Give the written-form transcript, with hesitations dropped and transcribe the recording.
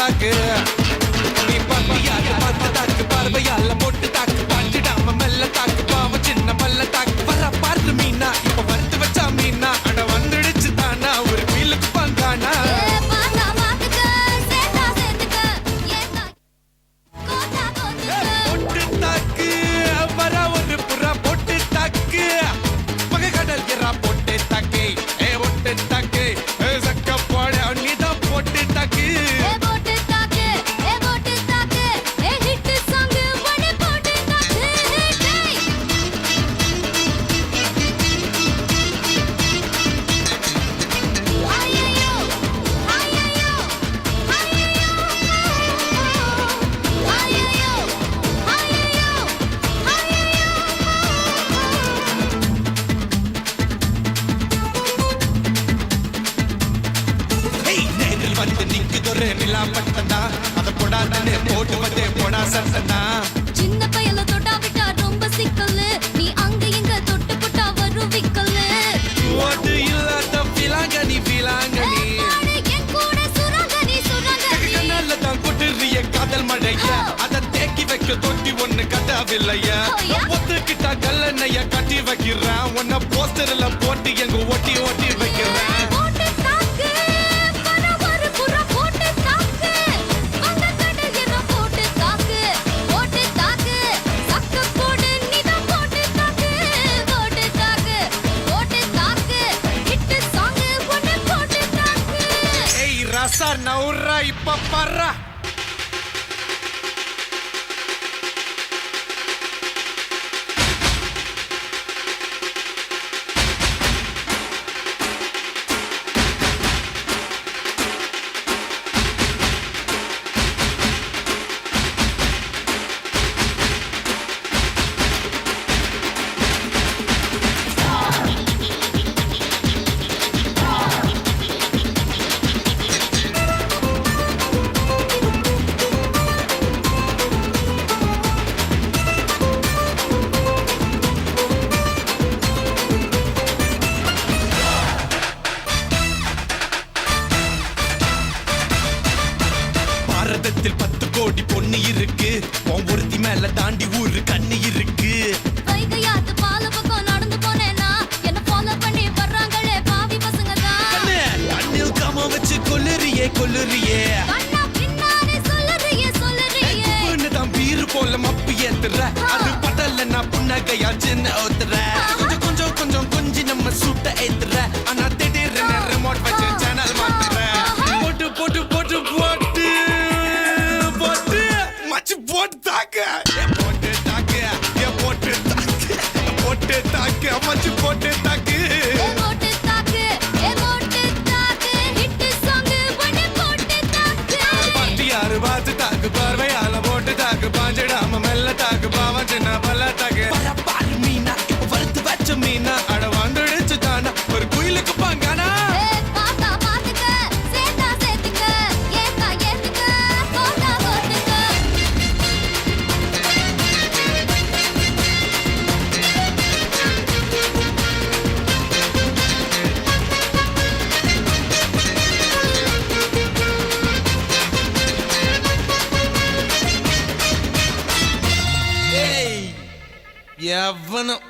தாக்கு நீ பம்பியால பார்த்த தாக்கு பார்வையால மொட்டு தாக்கு பாஞ்சிடாம மெல்ல தாக்கு பாவம் சின்ன பல்ல தாக்கு வர பார்த்து மீனா இப்ப வறுத்து வச்சா மீனா அட வந்துடுச்சு தானா ஒரு வீலுக்கு பங்கானா சின்ன பையல தொட்டா விட்டா ரொம்ப சிக்கல்லு நீ அங்க இங்க தொட்டு புட்டா வரும் விக்கல்லு ஓட்டு இல்லாத பிலாங்கனி பிலாங்கனி என் கூட சுரங்கனி சுரங்கனி கண்ணால தான் கொட்டுறிய காதல் மழைய அத தேக்கி வைக்க தொட்டி ஒண்ணு கட்டாவில்லையா ஒத்துக்கிட்டா கல்லணைய கட்டி வைக்கிறேன் உன்ன போஸ்டர்ல போட்டு எங்க ஒட்டி ஒட்டி வைக்கிறேன் ரசா நவுரா இப்ப பர்றா பாரதத்தில் 10 கோடி பொண்ணு இருக்கு ஒவ்வொருத்தி மேல தாண்டி ஊரு கண்ணு இருக்கு வைகையாத்து பால பக்கம் நடந்து போனேனா என்ன ஃபாலோ பண்ணி வர்றாங்களே பாவி பசங்க தான் கண்ணில் காம வச்சு கொல்லுறியே கொல்லுறியே கண்ணா பின்னாடி சொல்லுறியே சொல்லுறியே பொண்ணு தான் பீரு போல மப்பி ஏத்துற அது படல நான் புன்னகையா சின்ன ஓத்துற கொஞ்சம் கொஞ்சம் கொஞ்சம் கொஞ்சி நம்ம சுட்ட ஏத்துற ஆனா திடீர்னு ரிமோட் வச்சு சேனல் மாத்துற போட்டு போட்டு போட்டு போட்டு போட்டு தாக்கு போட்டு தாக்கு போட்டு தாக்கு போட்டு தாக்கு அம்மாச்சி போட்டு தாக்கு போட்டு தாக்கு போட்டு தாக்கு ஹிட் சாங் பண்ணி போட்டு தாக்கு பாட்டி யாரு பாத்து தாக்கு பார்வையால போட்டு தாக்கு பாஞ்சிடாம மெல்ல தாக்கு பாவம் சின்ன பல்ல தாக்கு பாரு மீனா இப்ப வறுத்து வச்ச மீனா அட வந்துடுச்சு தானா ஒரு குயிலுக்கு பாங்கானா எவனும்